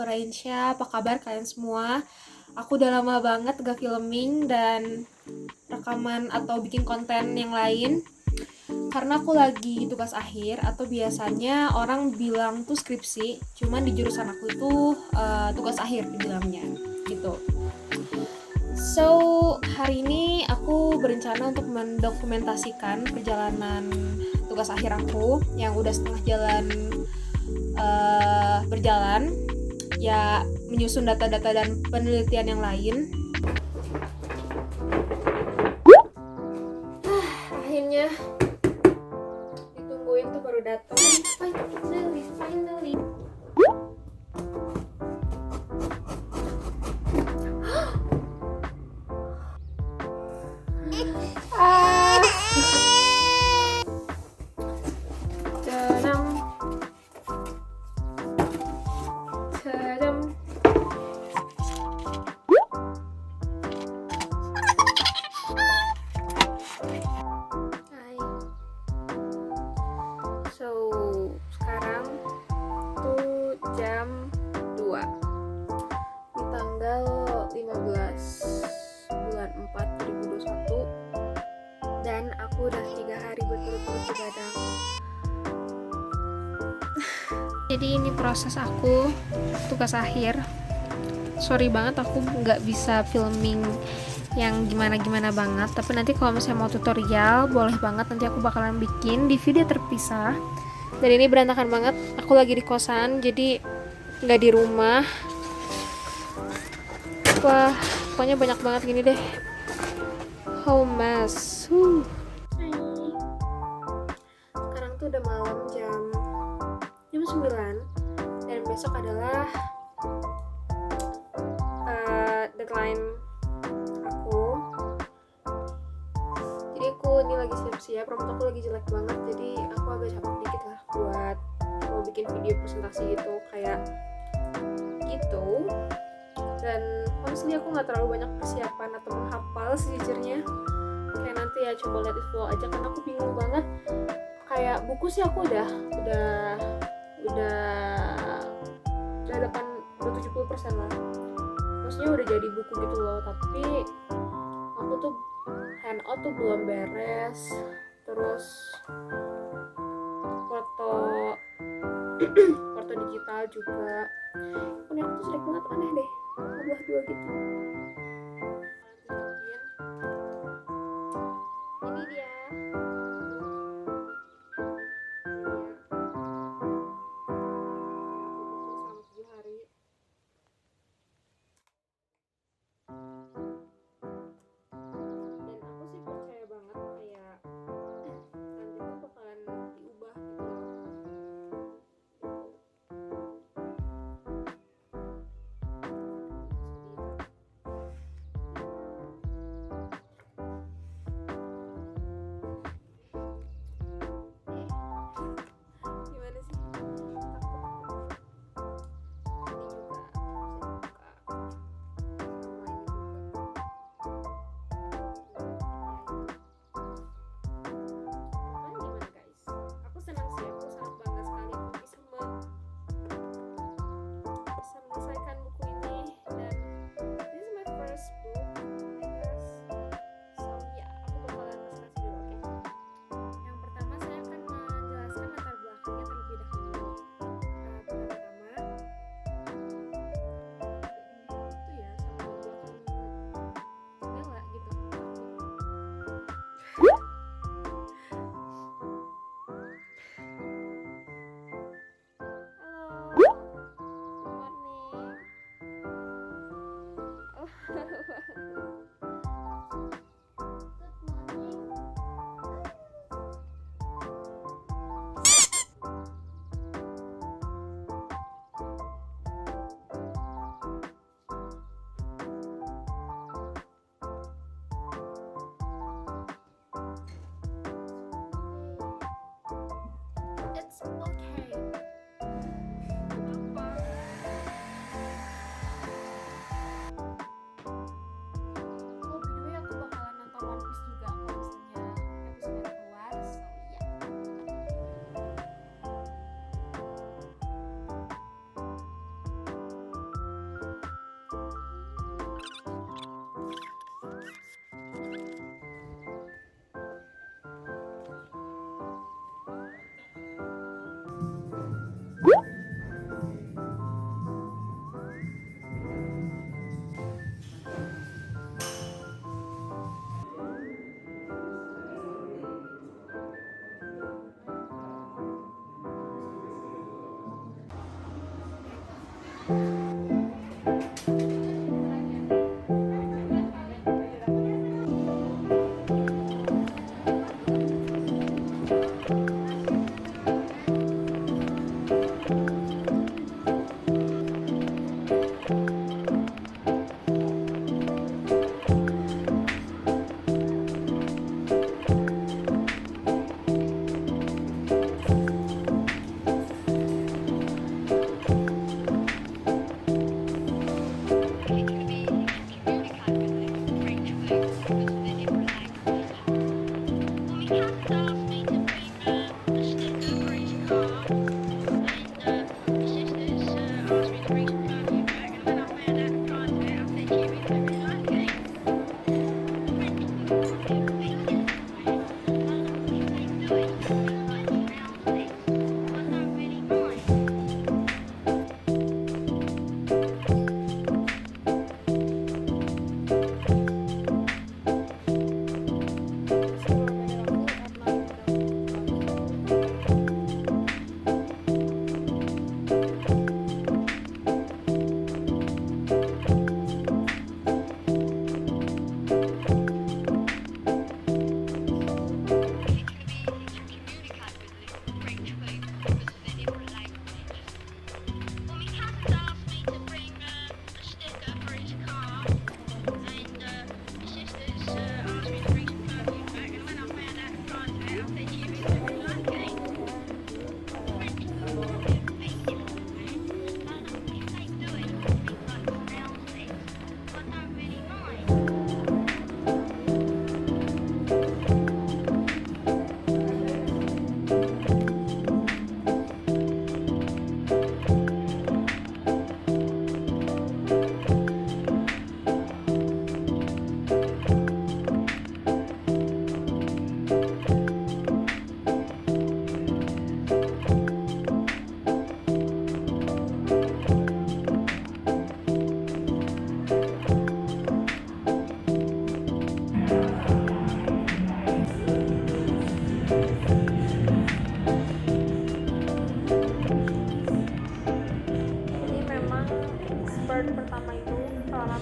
Rainsya, apa kabar kalian semua? Aku udah lama banget gak filming dan rekaman atau bikin konten yang lain karena aku lagi tugas akhir, atau biasanya orang bilang tuh skripsi, cuman di jurusan aku itu tugas akhir dibilangnya gitu. So, hari ini aku berencana untuk mendokumentasikan perjalanan tugas akhir aku yang udah setengah jalan berjalan, ya menyusun data-data dan penelitian yang lain. Akhirnya ditungguin tuh baru datang. Finally. So, sekarang tuh jam 2 di tanggal 15 bulan 4 2021 dan aku udah 3 hari berturut-turut begadang. Jadi ini proses aku tugas akhir. Sorry banget aku nggak bisa filming yang gimana-gimana banget, tapi nanti kalau misalnya mau tutorial boleh banget, nanti aku bakalan bikin di video terpisah. Dan ini berantakan banget, aku lagi di kosan jadi nggak di rumah. Wah, pokoknya banyak banget gini deh. How mess. Sekarang tuh udah malam jam 9 dan besok adalah deadline aku. Jadi aku ini lagi siap-siap, rambut aku lagi jelek banget, jadi aku agak capek dikit lah buat mau bikin video presentasi gitu kayak gitu. Dan honestly aku nggak terlalu banyak persiapan atau menghafal sejujurnya, kayak nanti ya coba lihat di flow aja karena aku bingung banget. Kayak buku sih aku udah 70% lah, maksudnya udah jadi buku gitu loh, tapi aku tuh handout tuh belum beres, terus foto digital juga. Punya aku tuh jelek banget, aneh deh, belah dua gitu. Ini dia. Selama 7 hari. Dan aku sih percaya banget kayak nanti tuh bakalan diubah gitu loh. Gimana sih? Ini juga gimana guys? Aku senang sih, aku sangat bangga sekali aku bisa menyelesaikan buku ini, dan this is my first book I guess. So ya, aku bakalan presentasi dulu, oke? Yang pertama saya akan menjelaskan latar belakangnya terlebih dahulu. Pertama-tama itu ya sama belakang segala gitu. Halo, good morning. It's okay. Apa? Oh, by the way aku bakalan nonton One Piece juga kalau misalnya episode keluar. So ya.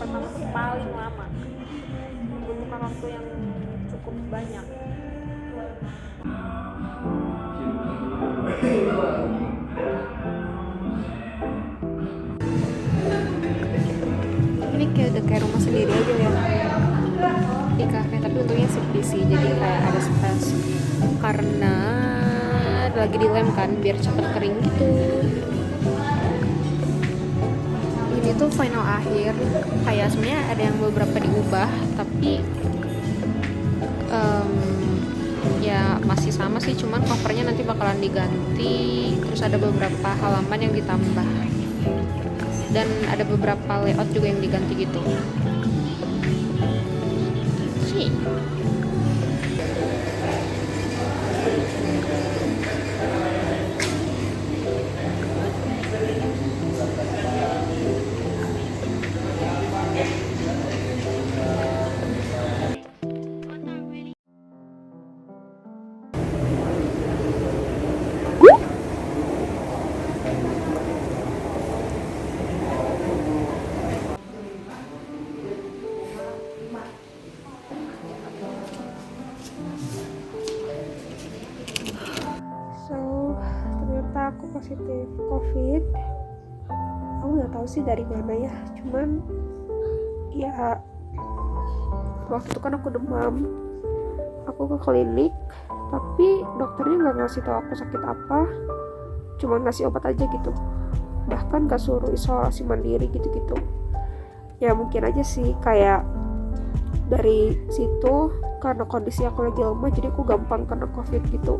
pertama tuh paling lama, membutuhkan waktu yang cukup banyak. Ini kayak udah kayak rumah sendiri aja ya di kafe, tapi untungnya sepi sih, jadi kayak ada space karena lagi dilem kan biar cepet kering gitu. Ini tuh final akhir, kayak sebenarnya ada yang beberapa diubah tapi ya masih sama sih, cuman covernya nanti bakalan diganti, terus ada beberapa halaman yang ditambah dan ada beberapa layout juga yang diganti gitu sih. Ternyata aku positif COVID. Aku nggak tahu sih dari mana ya, cuman ya waktu itu kan aku demam, aku ke klinik tapi dokternya nggak ngasih tahu aku sakit apa, cuma ngasih obat aja gitu, bahkan gak suruh isolasi mandiri gitu-gitu. Ya mungkin aja sih kayak dari situ, karena kondisi aku lagi lemah jadi aku gampang kena COVID gitu.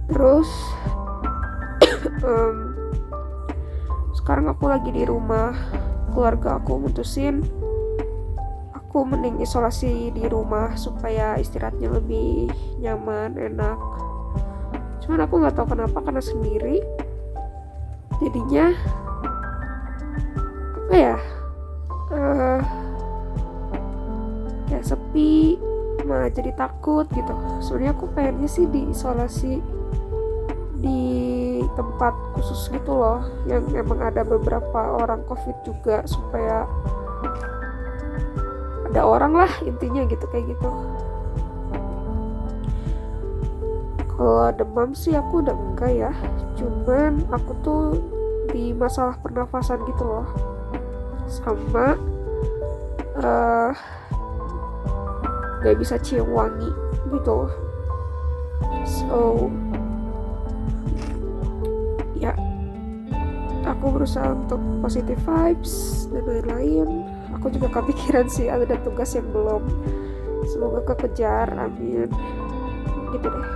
Terus sekarang aku lagi di rumah. Keluarga aku mutusin aku mending isolasi di rumah supaya istirahatnya lebih nyaman, enak. Cuman aku nggak tahu kenapa, karena sendiri jadinya apa ya, ya sepi, malah jadi takut gitu. Sebenarnya aku pengennya sih diisolasi di tempat khusus gitu loh, yang emang ada beberapa orang COVID juga, supaya ada orang lah intinya gitu, kayak gitu. Kalau demam sih aku udah enggak ya, cuman aku tuh di masalah pernafasan gitu loh, sama gak bisa cium wangi gitu. So ya, aku berusaha untuk positive vibes dan lain-lain. Aku juga kepikiran sih ada tugas yang belum, semoga kekejar, amin, gitu deh.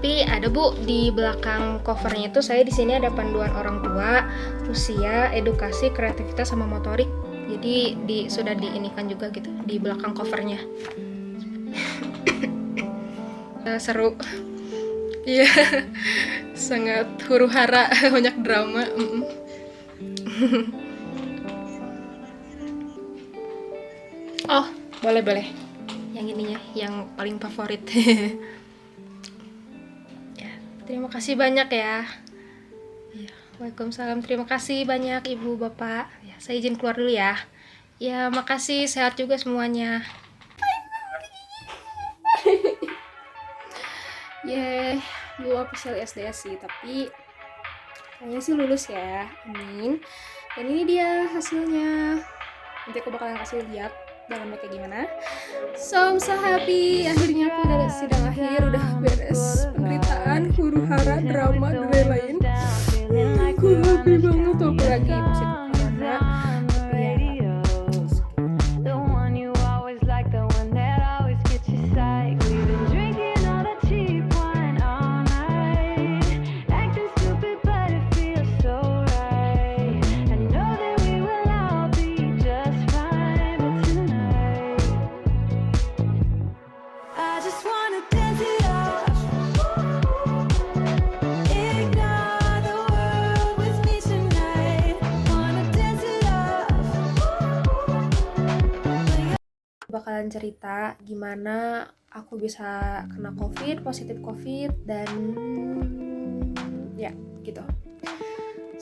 Tapi ada Bu, di belakang covernya itu saya di sini ada panduan orang tua, usia, edukasi, kreativitas sama motorik. Jadi sudah diinikan juga gitu di belakang covernya. Seru. Iya. Sangat huru-hara, banyak drama. Oh, boleh. Yang ininya, yang paling favorit. Terima kasih banyak ya. Waalaikumsalam. Terima kasih banyak Ibu Bapak. Ya, saya izin keluar dulu ya. Ya, makasih. Sehat juga semuanya. Belum official SDS sih, tapi kayaknya sih lulus ya. Amin. Dan ini dia hasilnya. Nanti aku bakalan kasih lihat dalamnya kayak gimana. So, I'm so happy. Akhirnya aku udah sidang akhir, udah beres penderitaan, huru-hara, drama, dan lain-lain. Aku happy banget tuh, aku lagi positif corona. Bakalan cerita gimana aku bisa kena positif COVID, dan ya gitu.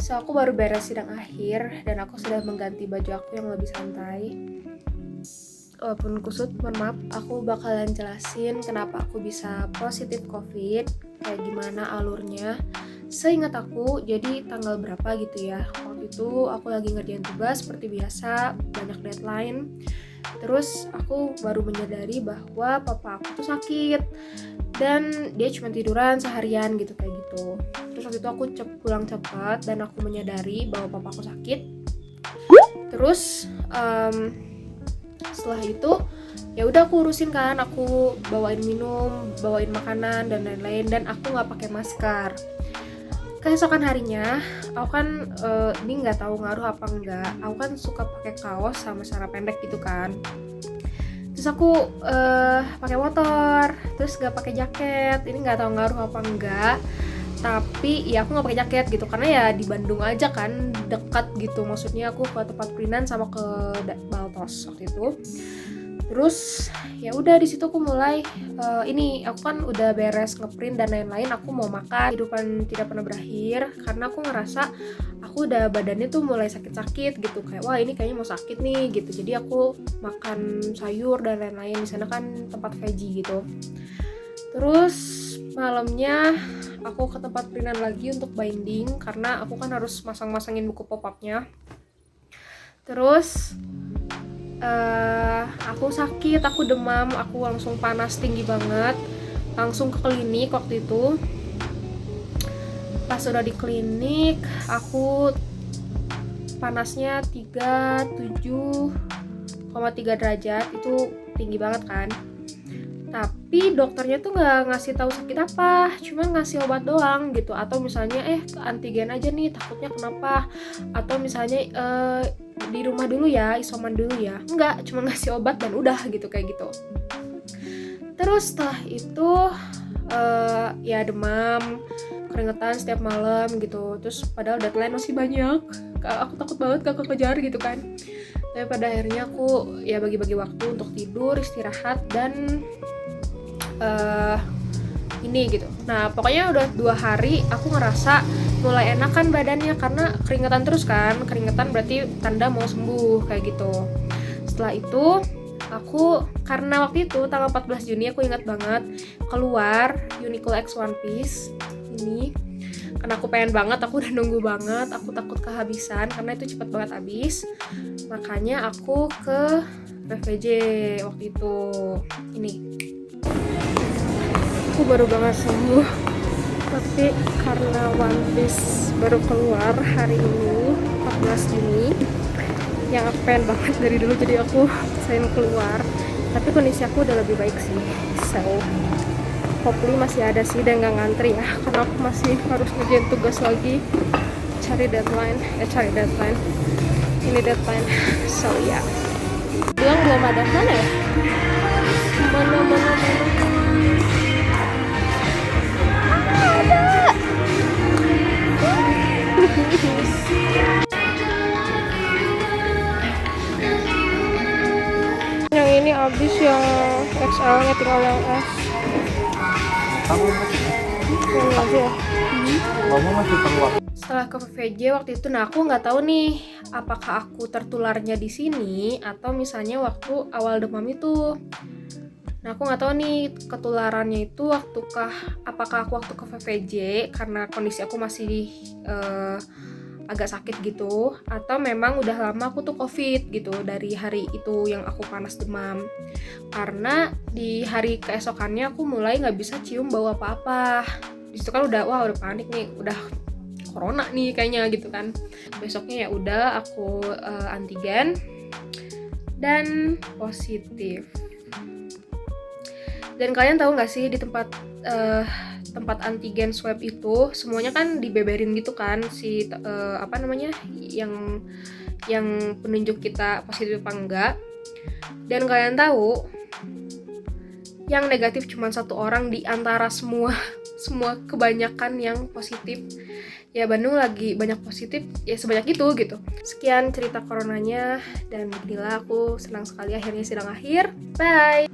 So, aku baru beres sidang akhir dan aku sudah mengganti baju aku yang lebih santai. Walaupun kusut, mohon maaf, aku bakalan jelasin kenapa aku bisa positif COVID, kayak gimana alurnya. Seingat aku, jadi tanggal berapa gitu ya. Waktu itu aku lagi ngerjain tugas seperti biasa, banyak deadline. Terus aku baru menyadari bahwa papa aku tuh sakit dan dia cuma tiduran seharian gitu, kayak gitu. Terus waktu itu aku pulang cepat dan aku menyadari bahwa papa aku sakit. Terus setelah itu ya udah aku urusin kan, aku bawain minum, bawain makanan dan lain-lain, dan aku nggak pakai masker. Keesokan harinya, aku kan ini nggak tahu ngaruh apa enggak, aku kan suka pakai kaos sama celana pendek gitu kan. Terus aku pakai motor, terus nggak pakai jaket. Ini nggak tahu ngaruh apa enggak, tapi ya aku nggak pakai jaket gitu karena ya di Bandung aja kan, dekat gitu. Maksudnya aku ke tempat printan sama ke Baltos waktu itu. Terus ya udah di situ aku mulai ini aku kan udah beres ngeprint dan lain-lain, aku mau makan. Kehidupan tidak pernah berakhir karena aku ngerasa aku udah badannya tuh mulai sakit-sakit gitu, kayak wah ini kayaknya mau sakit nih gitu. Jadi aku makan sayur dan lain-lain, di sana kan tempat veggie gitu. Terus malamnya aku ke tempat printan lagi untuk binding karena aku kan harus masang-masangin buku pop-upnya. Terus aku sakit, aku demam, aku langsung panas tinggi banget, langsung ke klinik waktu itu. Pas udah di klinik, aku panasnya 37,3 derajat, itu tinggi banget kan. Tapi dokternya tuh nggak ngasih tahu sakit apa, cuma ngasih obat doang gitu. Atau misalnya antigen aja nih, takutnya kenapa. Atau misalnya di rumah dulu ya, isoman dulu ya. Enggak, cuma ngasih obat dan udah gitu, kayak gitu. Terus setelah itu ya demam, keringetan setiap malam gitu. Terus padahal deadline masih banyak, aku takut banget gak kekejar gitu kan. Tapi pada akhirnya aku ya bagi-bagi waktu untuk tidur, istirahat, dan ini gitu. Nah pokoknya udah 2 hari aku ngerasa mulai enakan badannya, karena keringetan terus kan. Keringetan berarti tanda mau sembuh kayak gitu. Setelah itu aku, karena waktu itu tanggal 14 Juni aku ingat banget, keluar Uniqlo X One Piece ini, karena aku pengen banget, aku udah nunggu banget, aku takut kehabisan karena itu cepet banget habis. Makanya aku ke PVJ waktu itu. Ini aku baru banget sembuh, tapi karena One Piece baru keluar hari ini 14 Juni yang aku pengen banget dari dulu, jadi aku selain keluar. Tapi kondisi aku udah lebih baik sih, so hopefully masih ada sih dan gak ngantri ya, karena aku masih harus ngerjain tugas lagi, cari deadline, ini deadline. So ya, bilang belum ada. Mana ya, mana ada. Yang ini habis, yang XL nya tinggal yang S. Yang aja. Kamu masih perlu. Setelah ke VVJ waktu itu, nah aku nggak tahu nih apakah aku tertularnya di sini atau misalnya waktu awal demam itu. Nah aku nggak tahu nih ketularannya itu apakah aku waktu ke VVJ karena kondisi aku masih agak sakit gitu, atau memang udah lama aku tuh COVID gitu dari hari itu yang aku panas demam. Karena di hari keesokannya aku mulai nggak bisa cium bau apa-apa. Di situ kan udah panik nih, udah corona nih kayaknya gitu kan. Besoknya ya udah aku antigen dan positif. Dan kalian tahu nggak sih, di tempat antigen swab itu semuanya kan dibeberin gitu kan, si yang penunjuk kita positif apa enggak. Dan kalian tahu yang negatif cuma 1 orang di antara semua kebanyakan yang positif. Ya Bandung lagi banyak positif ya sebanyak itu gitu. Sekian cerita coronanya, dan beginilah aku senang sekali akhirnya sidang akhir. Bye.